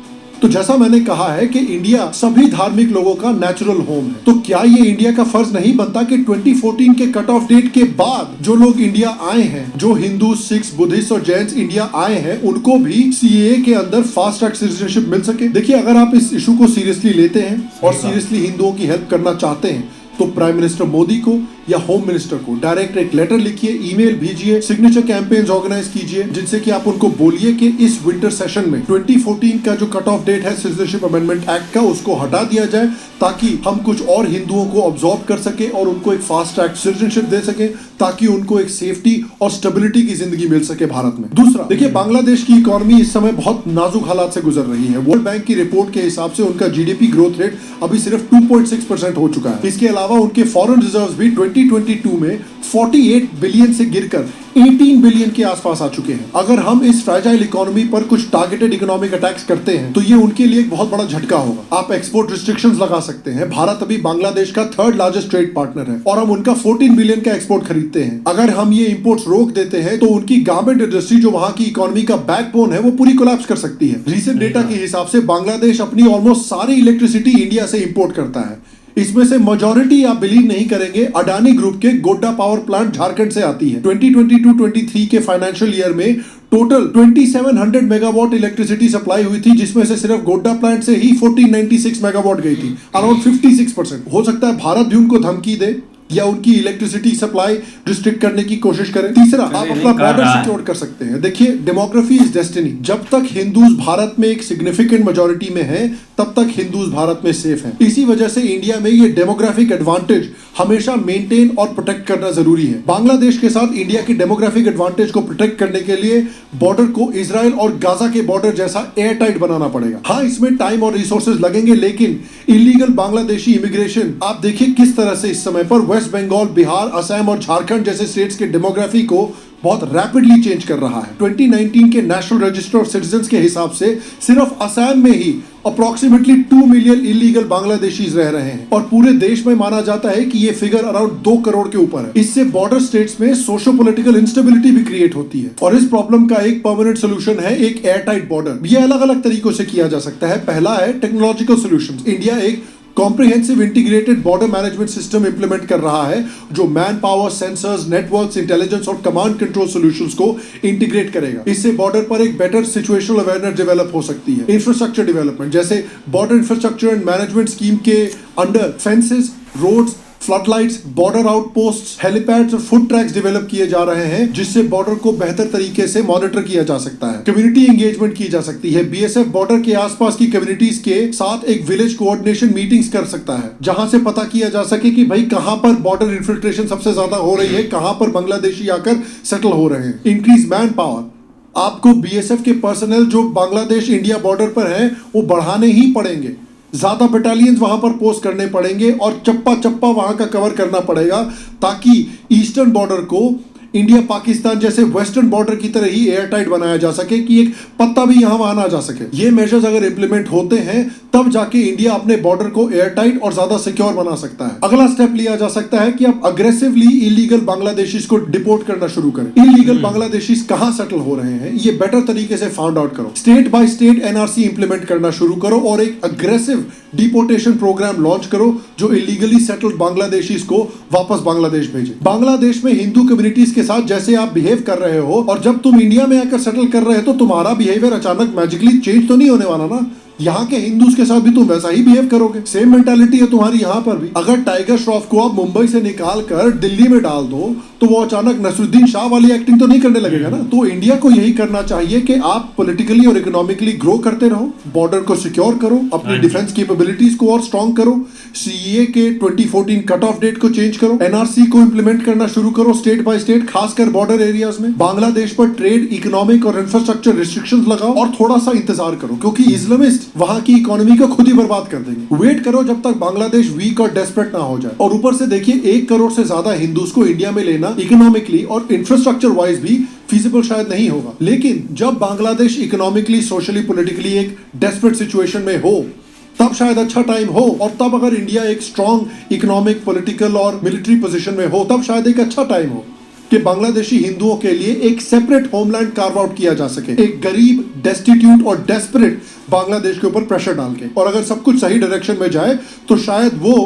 तो जैसा मैंने कहा है कि इंडिया सभी धार्मिक लोगों का नेचुरल होम है, तो क्या ये इंडिया का फर्ज नहीं बनता कि 2014 के कट ऑफ डेट के बाद जो लोग इंडिया आए हैं, जो हिंदू, सिख्स, बुद्धिस्ट और जैन इंडिया आए हैं, उनको भी सीएए के अंदर फास्ट ट्रैक सिटीजनशिप मिल सके? देखिए, अगर आप इस इशू को सीरियसली लेते हैं और सीरियसली हिंदुओं की हेल्प करना चाहते हैं, तो प्राइम मिनिस्टर मोदी को या होम मिनिस्टर को डायरेक्ट एक लेटर लिखिए, ईमेल भेजिए, सिग्नेचर कैंपेन्स ऑर्गेनाइज कीजिए, जिनसे कि आप उनको बोलिए कि इस विंटर सेशन में 2014 का जो कट ऑफ डेट है सिटीजनशिप अमेंडमेंट एक्ट का, उसको हटा दिया जाए, ताकि हम कुछ और हिंदुओं को ऑब्जॉर्व कर सके और उनको एक फास्ट ट्रैक सिटीजनशिप दे सके, ताकि उनको एक सेफ्टी और स्टेबिलिटी की जिंदगी मिल सके भारत में। दूसरा, देखिए, बांग्लादेश की इकोनॉमी इस समय बहुत नाजुक हालात से गुजर रही है। वर्ल्ड बैंक की रिपोर्ट के हिसाब से उनका जीडीपी ग्रोथ रेट अभी सिर्फ 2.6% हो चुका है। इसके अलावा उनके फॉरेन रिजर्व्स भी 2022 में 48 बिलियन से गिरकर 18 बिलियन के आसपास आ चुके हैं। अगर हम इस फ्रैजाइल इकोनॉमी पर कुछ टारगेटेड इकोनॉमिक अटैक्स करते हैं तो ये उनके लिए एक बहुत बड़ा झटका होगा। आप एक्सपोर्ट रिस्ट्रिक्शंस लगा सकते हैं। भारत अभी बांग्लादेश का 3rd लार्जेस्ट ट्रेड पार्टनर है और हम उनका 14 बिलियन का एक्सपोर्ट खरीदते हैं। अगर हम ये इंपोर्ट्स रोक देते हैं तो उनकी गारमेंट इंडस्ट्री, जो वहां की इकोनॉमी का बैकबोन है, वो पूरी कोलैप्स कर सकती है। रीसेंट डेटा के हिसाब से बांग्लादेश अपनी ऑलमोस्ट सारी इलेक्ट्रिसिटी इंडिया से इंपोर्ट करता है। इसमें से मेजॉरिटी, आप बिलीव नहीं करेंगे, अडानी ग्रुप के गोड्डा पावर प्लांट झारखंड से आती है। 2022-23 के फाइनेंशियल ईयर में टोटल 2700 मेगावाट इलेक्ट्रिसिटी सप्लाई हुई थी, जिसमें से सिर्फ गोड्डा प्लांट से ही 1496 मेगावाट गई थी, अराउंड 56%। हो सकता है भारत भी उनको धमकी दे या उनकी इलेक्ट्रिसिटी सप्लाई रिस्ट्रिक्ट करने की कोशिश करें। तीसरा, आप अपना बॉर्डर सिक्योर कर सकते हैं। देखिए, डेमोग्राफी इज डेस्टिनी। जब तक हिंदूज भारत में एक सिग्निफिकेंट मेजॉरिटी में हैं, तब तक हिंदूज भारत में सेफ हैं। इसी वजह से इंडिया में ये डेमोग्राफिक एडवांटेज हमेशा मेंटेन और प्रोटेक्ट करना जरूरी है। बांग्लादेश के साथ इंडिया की डेमोग्राफिक एडवांटेज को प्रोटेक्ट करने के लिए बॉर्डर को इजराइल और गाजा के बॉर्डर जैसा एयर टाइट बनाना पड़ेगा। हाँ, इसमें टाइम और रिसोर्सेज लगेंगे, लेकिन इलीगल बांग्लादेशी इमिग्रेशन, आप देखिए किस तरह से इस समय पर वेस्ट बंगाल, बिहार, असम और झारखंड जैसे स्टेट्स के डेमोग्राफी को बहुत रैपिडली चेंज कर रहा है। 2019 के नेशनल रजिस्टर ऑफ सिटीजन्स के हिसाब से सिर्फ असम में ही अप्रोक्सीमेटली 2 मिलियन इलीगल बांग्लादेशीज रह रहे हैं और पूरे देश में माना जाता है कि ये फिगर अराउंड 2 करोड़ के ऊपर है। इससे बॉर्डर स्टेट्स में सोशो पॉलिटिकल इंस्टेबिलिटी भी क्रिएट होती है और इस प्रॉब्लम का एक परमानेंट सोल्यूशन है एक एयरटाइट बॉर्डर। ये अलग अलग तरीकों से किया जा सकता है। पहला है टेक्नोलॉजिकल सोल्यूशंस। इंडिया एक comprehensive integrated border management system implement कर रहा है, जो man power, sensors, networks, intelligence और कमांड कंट्रोल सॉल्यूशंस को इंटीग्रेट करेगा। इससे बॉर्डर पर एक बेटर सिचुएशनल अवेयरनेस डेवलप हो सकती है। इंफ्रास्ट्रक्चर डेवलपमेंट, जैसे border infrastructure and management scheme के under fences, roads, flood lights, border outpost, helipads और फुट ट्रैक्स डेवलप किए जा रहे हैं, जिससे बॉर्डर को बेहतर तरीके से मॉनिटर किया जा सकता है। कम्युनिटी एंगेजमेंट की जा सकती है। बीएसएफ बॉर्डर के आसपास की कम्युनिटीज के साथ एक विलेज कोऑर्डिनेशन मीटिंग्स कर सकता है, जहां से पता किया जा सके कि भाई कहां पर बॉर्डर इन्फिल्ट्रेशन सबसे ज्यादा हो रही है, कहां पर बांग्लादेशी आकर सेटल हो रहे हैं। इंक्रीज मैन पावर, आपको बीएसएफ के पर्सनल जो बांग्लादेश इंडिया बॉर्डर पर हैं वो बढ़ाने ही पड़ेंगे। ज्यादा बटालियंस वहां पर पोस्ट करने पड़ेंगे और चप्पा चप्पा वहां का कवर करना पड़ेगा, ताकि ईस्टर्न बॉर्डर को इंडिया पाकिस्तान जैसे वेस्टर्न बॉर्डर की तरह ही एयर टाइट बनाया जा सके कि एक पत्ता भी यहाँ वहां ना जा सके। ये मेजर्स अगर इंप्लीमेंट होते हैं तब जाके इंडिया अपने बॉर्डर को एयर टाइट और ज्यादा सिक्योर बना सकता है। अगला स्टेप लिया जा सकता है कि आप अग्रेसिवली इलीगल बांग्लादेशीज को डिपोर्ट करना शुरू करें। इलीगल बांग्लादेशीज कहां सेटल हो रहे हैं ये बेटर तरीके से फाउंड आउट करो। State by state NRC implement करना शुरू करो और एक अग्रेसिव डिपोर्टेशन प्रोग्राम लॉन्च करो जो इलीगली सेटल्ड बांग्लादेशीज को वापस बांग्लादेश भेजे। बांग्लादेश में हिंदू कम्युनिटीज के साथ जैसे आप बिहेव कर रहे हो और जब तुम इंडिया में आकर सेटल कर रहे हो तो तुम्हारा बिहेवियर अचानक मैजिकली चेंज तो नहीं होने वाला ना। यहाँ के हिंदूज के साथ भी तुम वैसा ही बिहेव करोगे। सेम मेंटालिटी है तुम्हारी यहाँ पर भी। अगर टाइगर श्रॉफ को आप मुंबई से निकाल कर दिल्ली में डाल दो तो वो अचानक नसरुद्दीन शाह वाली एक्टिंग तो नहीं करने लगेगा ना। तो इंडिया को यही करना चाहिए कि आप पॉलिटिकली और इकोनॉमिकली ग्रो करते रहो, बॉर्डर को सिक्योर करो, अपनी डिफेंस कैपेबिलिटीज को और स्ट्रॉन्ग करो, सीए के 2014 कट ऑफ डेट को चेंज करो, एनआरसी को इंप्लीमेंट करना शुरू करो स्टेट बाय स्टेट, खासकर बॉर्डर एरियाज में। बांग्लादेश पर ट्रेड, इकोनॉमिक और इंफ्रास्ट्रक्चर रिस्ट्रिक्शंस लगाओ और थोड़ा सा इंतजार करो क्योंकि इस्लामिस्ट वहां की इकोनॉमी को खुद ही बर्बाद कर देंगे। वेट करो जब तक बांग्लादेश वीक और डेस्परेट ना हो जाए। और ऊपर से देखिए 1 करोड़ से ज्यादा हिंदूज को इंडिया में लेना इकोनॉमिकली और इंफ्रास्ट्रक्चर वाइज भी फीजिबल शायद नहीं होगा, लेकिन जब बांग्लादेश इकोनॉमिकली, सोशली, पॉलिटिकली एक डेस्परेट सिचुएशन में हो तब शायद अच्छा टाइम हो। और तब अगर इंडिया एक स्ट्रॉन्ग इकोनॉमिक, पॉलिटिकल और मिलिट्री पोजीशन में हो तब शायद एक अच्छा टाइम हो कि बांग्लादेशी हिंदुओं के लिए एक सेपरेट होमलैंड कार्व आउट किया जा सके, एक गरीब, डेस्टिट्यूट और डेस्परेट बांग्लादेश के ऊपर प्रेशर डाल के। और अगर सब कुछ सही डायरेक्शन में जाए तो शायद वो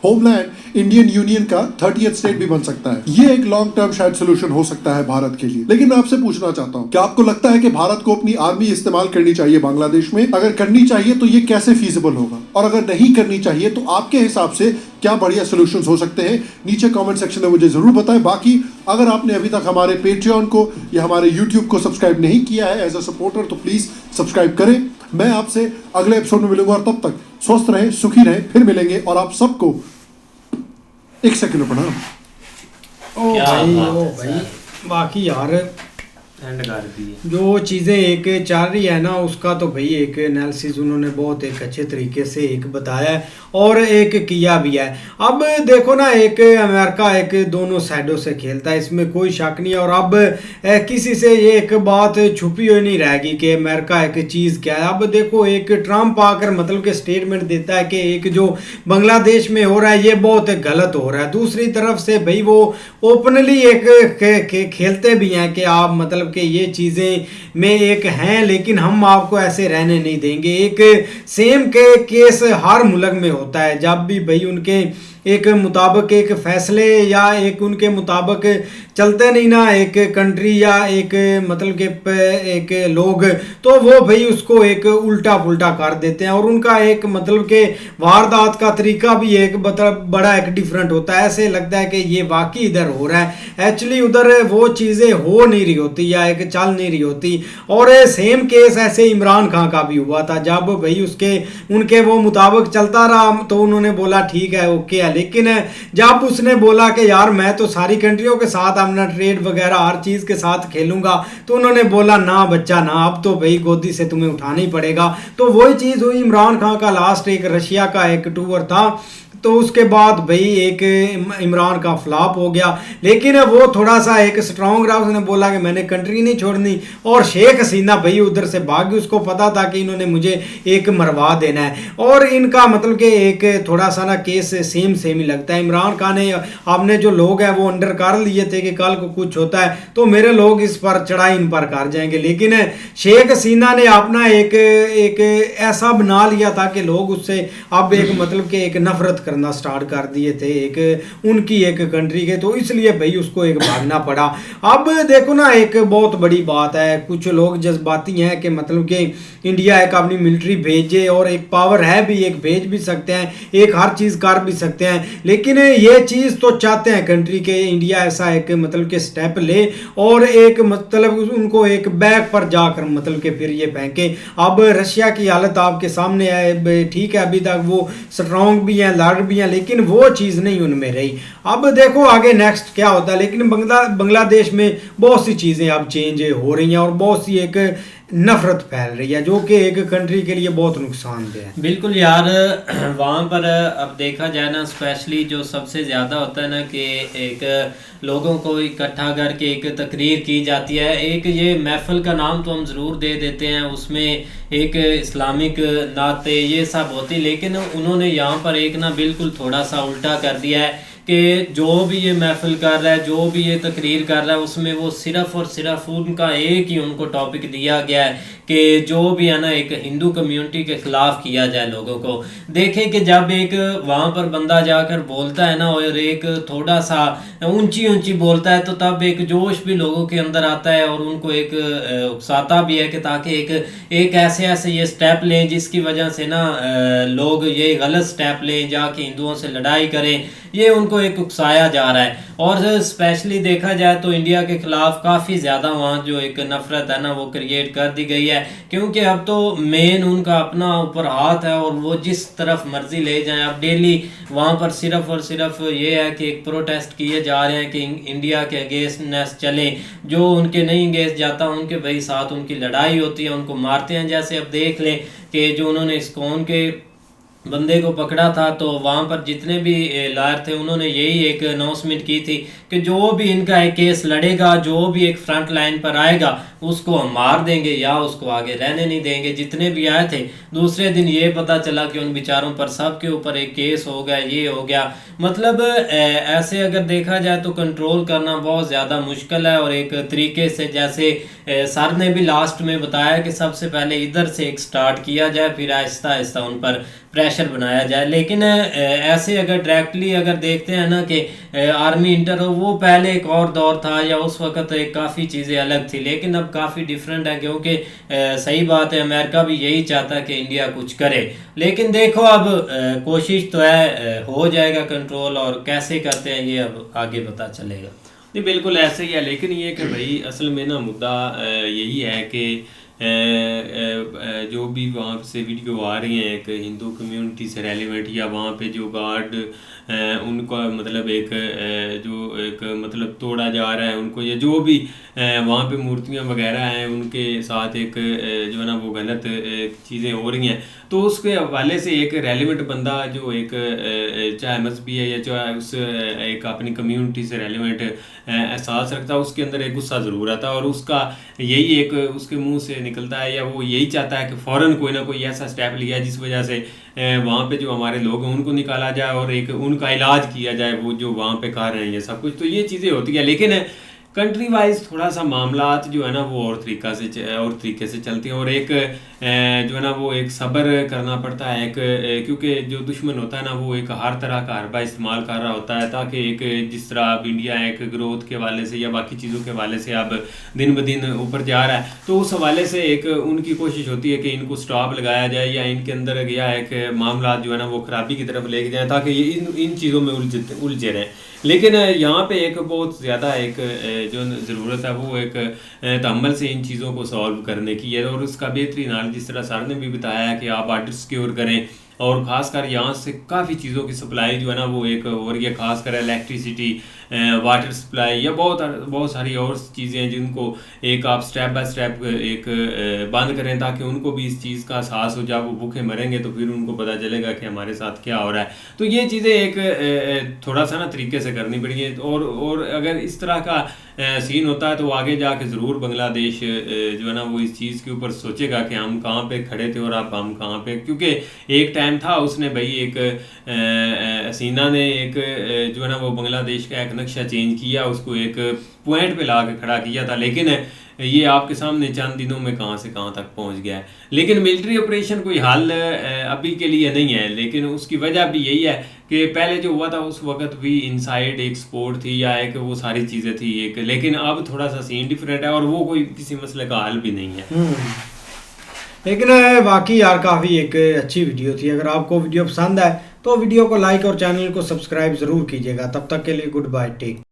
होमलैंड इंडियन यूनियन का 30th स्टेट भी बन सकता है। ये एक लॉन्ग टर्म शायद सोल्यूशन हो सकता है भारत के लिए। लेकिन मैं आपसे पूछना चाहता हूं, क्या आपको लगता है कि भारत को अपनी आर्मी इस्तेमाल करनी चाहिए बांग्लादेश में? अगर करनी चाहिए तो ये कैसे फीजिबल होगा? और अगर नहीं करनी चाहिए तो आपके हिसाब से क्या बढ़िया सोल्यूशंस हो सकते हैं? नीचे कमेंट सेक्शन में मुझे जरूर बताएं। बाकी अगर आपने अभी तक हमारे पेट्रियन को या हमारे यूट्यूब को सब्सक्राइब नहीं किया है एज अ सपोर्टर तो प्लीज सब्सक्राइब करें। मैं आपसे अगले एपिसोड में मिलूंगा और तब तक स्वस्थ रहें, सुखी रहें। फिर मिलेंगे और आप सबको 1 सेकंड प्रणाम। ओ भाई बाकी यार जो चीज़ें एक चल रही है ना उसका तो भाई एक एनालिसिस उन्होंने बहुत एक अच्छे तरीके से एक बताया है और एक किया भी है। अब देखो ना, एक अमेरिका एक दोनों साइडों से खेलता है, इसमें कोई शक नहीं है। और अब किसी से ये एक बात छुपी हुई नहीं रहेगी कि अमेरिका एक चीज़ क्या है। अब देखो एक ट्रंप आकर मतलब कि स्टेटमेंट देता है कि एक जो बांग्लादेश में हो रहा है ये बहुत गलत हो रहा है। दूसरी तरफ से भाई वो ओपनली एक खेलते भी हैं कि आप मतलब कि ये चीज़ें में एक हैं लेकिन हम आपको ऐसे रहने नहीं देंगे। एक सेम के केस हर मुल्क में होता है, जब भी भाई उनके एक मुताबिक एक फैसले या एक उनके मुताबिक चलते नहीं ना एक कंट्री या एक मतलब के एक लोग, तो वो भाई उसको एक उल्टा पुल्टा कर देते हैं। और उनका एक मतलब के वारदात का तरीका भी एक बड़ा एक डिफरेंट होता है। ऐसे लगता है कि ये वाकई इधर हो रहा है, एक्चुअली उधर वो चीज़ें हो नहीं रही होती या एक चल नहीं रही होती। और सेम केस ऐसे इमरान खान का भी हुआ था, जब भाई उसके उनके वो मुताबिक चलता रहा तो उन्होंने बोला ठीक है ओके है, लेकिन जब उसने बोला कि यार मैं तो सारी कंट्रियों के साथ अपना ट्रेड वगैरह हर चीज़ के साथ खेलूंगा, तो उन्होंने बोला ना बच्चा ना, अब तो भाई गोदी से तुम्हें उठाना ही पड़ेगा। तो वही चीज़ हुई। इमरान खान का लास्ट एक रशिया का एक टूर था, तो उसके बाद भाई एक इमरान का फ्लॉप हो गया, लेकिन वो थोड़ा सा एक स्ट्रॉन्ग रहा। उसने बोला कि मैंने कंट्री नहीं छोड़नी, और शेख हसीना भाई उधर से भागी। उसको पता था कि इन्होंने मुझे एक मरवा देना है। और इनका मतलब कि एक थोड़ा सा ना केस सेम ही लगता है। इमरान खान ने आपने जो लोग हैं वो अंडर कर लिए थे कि कल को कुछ होता है तो मेरे लोग इस पर चढ़ाई इन पर कर जाएंगे, लेकिन शेख हसीना ने अपना एक ऐसा बना लिया था कि लोग उससे अब एक मतलब कि एक नफरत करना स्टार्ट कर दिए थे एक उनकी एक कंट्री के, तो इसलिए भाई उसको एक भागना पड़ा। अब देखो ना एक बहुत बड़ी बात है, कुछ लोग जज्बाती हैं कि मतलब कि इंडिया एक अपनी मिलिट्री भेजे, और एक पावर है भी, एक भेज भी सकते हैं, एक हर चीज़ कर भी सकते हैं, लेकिन ये चीज़ तो चाहते हैं कंट्री के इंडिया ऐसा एक मतलब के स्टेप ले और एक मतलब उनको एक बैक पर जाकर मतलब के फिर ये फेंके। अब रशिया की हालत आपके सामने है, ठीक है अभी तक वो स्ट्रॉन्ग भी हैं, लड़ भी हैं, लेकिन वो चीज़ नहीं उनमें रही। अब देखो आगे नेक्स्ट क्या होता है, लेकिन बांग्लादेश में बहुत सी चीज़ें अब चेंज हो रही हैं और बहुत सी एक नफरत फैल रही है, जो कि एक कंट्री के लिए बहुत नुकसानदेह है। बिल्कुल यार, वहाँ पर अब देखा जाए ना, स्पेशली जो सबसे ज़्यादा होता है ना कि एक लोगों को इकट्ठा करके एक तकरीर की जाती है। एक ये महफिल का नाम तो हम ज़रूर दे देते हैं, उसमें एक इस्लामिक नाते ये सब होती, लेकिन उन्होंने यहाँ पर एक ना बिल्कुल थोड़ा सा उल्टा कर दिया है कि जो भी ये महफिल कर रहा है, जो भी ये तकरीर कर रहा है, उसमें वो सिर्फ़ और सिर्फ उनका एक ही उनको टॉपिक दिया गया है कि जो भी है ना एक हिंदू कम्युनिटी के ख़िलाफ़ किया जाए लोगों को। देखें कि जब एक वहाँ पर बंदा जाकर बोलता है ना और एक थोड़ा सा ऊंची ऊंची बोलता है, तो तब एक जोश भी लोगों के अंदर आता है और उनको एक उकसाता भी है कि ताकि एक ऐसे ये स्टेप लें जिसकी वजह से ना लोग ये गलत स्टेप लें, जाके हिंदुओं से लड़ाई करें, ये उनको एक उकसाया जा रहा है। और स्पेशली देखा जाए तो इंडिया के ख़िलाफ़ काफ़ी ज़्यादा वहाँ जो एक नफ़रत है ना वो क्रिएट कर दी गई है, क्योंकि अब तो मेन उनका अपना ऊपर हाथ है और वो जिस तरफ मर्जी ले जाएं। अब डेली वहाँ पर सिर्फ और सिर्फ ये है कि एक प्रोटेस्ट किए जा रहे हैं कि इंडिया के अगेंस्ट चलें, जो उनके नहीं अगेंस्ट जाता उनके भाई साथ उनकी लड़ाई होती है, उनको मारते हैं। जैसे अब देख लें कि जो उन्होंने इस्कॉन के बंदे को पकड़ा था, तो वहाँ पर जितने भी लॉयर थे उन्होंने यही एक अनाउंसमेंट की थी कि जो भी इनका एक केस लड़ेगा, जो भी एक फ्रंट लाइन पर आएगा उसको हम मार देंगे या उसको आगे रहने नहीं देंगे। जितने भी आए थे, दूसरे दिन ये पता चला कि उन बेचारों पर सब के ऊपर एक केस हो गया, ये हो गया। मतलब ऐसे अगर देखा जाए तो कंट्रोल करना बहुत ज़्यादा मुश्किल है। और एक तरीके से जैसे सर ने भी लास्ट में बताया कि सबसे पहले इधर से एक स्टार्ट किया जाए, फिर आहिस्ता आहिस्ता उन पर प्रेशर बनाया जाए। लेकिन ऐसे अगर डायरेक्टली अगर देखते हैं ना कि आर्मी इंटर हो, वो पहले एक और दौर था या उस वक्त एक काफ़ी चीज़ें अलग थी, लेकिन अब काफ़ी डिफरेंट है, क्योंकि सही बात है अमेरिका भी यही चाहता है कि इंडिया कुछ करे। लेकिन देखो अब कोशिश तो है, हो जाएगा कंट्रोल, और कैसे करते हैं ये अब आगे पता चलेगा। नहीं बिल्कुल ऐसे ही है, लेकिन ये कि भाई असल में ना मुद्दा यही है कि जो भी वहाँ से वीडियो आ रही हैं एक हिंदू कम्युनिटी से रेलिवेंट, या वहाँ पे जो गार्ड उनका मतलब एक जो एक मतलब तोड़ा जा रहा है उनको, या जो भी वहाँ पे मूर्तियाँ वगैरह हैं उनके साथ एक जो है ना वो गलत चीज़ें हो रही हैं, तो उसके हवाले से एक रेलिवेंट बंदा जो एक चाहे मजहबी है या चाहे उस एक अपनी कम्युनिटी से रेलिवेंट एहसास रखता है, उसके अंदर एक गुस्सा ज़रूर आता है और उसका यही एक उसके मुंह से निकलता है, या वो यही चाहता है कि फ़ौरन कोई ना कोई ऐसा स्टेप लिया जिस वजह से वहाँ पे जो हमारे लोग हैं उनको निकाला जाए और एक उनका इलाज किया जाए, वो जो वहाँ पे कर रहे हैं ये सब कुछ। तो ये चीज़ें होती है, लेकिन कंट्री वाइज थोड़ा सा मामलात जो है ना वो और तरीके से चलते हैं, और एक जो है ना वो एक सब्र करना पड़ता है एक, क्योंकि जो दुश्मन होता है ना वो एक हर तरह का हरबा इस्तेमाल कर रहा होता है, ताकि एक जिस तरह अब इंडिया एक ग्रोथ के हवाले से या बाकी चीज़ों के हवाले से अब दिन ब दिन ऊपर जा रहा है, तो उस हवाले से एक उनकी कोशिश होती है कि इनको स्टॉप लगाया जाए या इनके अंदर गया एक मामला जो है ना वो खराबी की तरफ लेके जाए, ताकि ये इन चीज़ों में उलझे रहें। लेकिन यहाँ पे एक बहुत ज़्यादा एक जो ज़रूरत है वो एक तहम्मुल से इन चीज़ों को सॉल्व करने की है, और उसका बेहतरीन हाल जिस तरह सर ने भी बताया है कि आप बॉर्डर सिक्योर करें, और ख़ासकर यहाँ से काफ़ी चीज़ों की सप्लाई जो है ना वो एक हो रही है, ख़ासकर इलेक्ट्रिसिटी, वाटर सप्लाई या बहुत सारी और चीज़ें हैं जिनको एक आप स्टेप बाय स्टेप एक बंद करें, ताकि उनको भी इस चीज़ का एहसास हो जाए। वो भूखे मरेंगे तो फिर उनको पता चलेगा कि हमारे साथ क्या हो रहा है। तो ये चीज़ें एक थोड़ा सा ना तरीके से करनी पड़ेगी, और अगर इस तरह का सीन होता है तो आगे जाके ज़रूर बांग्लादेश जो है ना वो इस चीज़ के ऊपर सोचेगा कि हम कहाँ पे खड़े थे और अब हम कहाँ पे, क्योंकि एक टाइम था उसने भाई एक हसीना ने एक जो है ना वो बांग्लादेश का एक नक्शा चेंज किया, उसको एक पॉइंट पे ला के खड़ा किया था, लेकिन ये आपके सामने चंद दिनों में कहाँ से कहाँ तक पहुँच गया है। लेकिन मिलिट्री ऑपरेशन कोई हल अभी के लिए नहीं है, लेकिन उसकी वजह भी यही है कि पहले जो हुआ था उस वक्त भी इनसाइड एक सपोर्ट थी या एक वो सारी चीज़ें थी एक, लेकिन अब थोड़ा सा सीन डिफरेंट है और वो कोई किसी मसले का हल भी नहीं है। लेकिन बाकी यार काफ़ी एक अच्छी वीडियो थी। अगर आपको वीडियो पसंद आए तो वीडियो को लाइक और चैनल को सब्सक्राइब ज़रूर कीजिएगा। तब तक के लिए गुड बाय, टेक।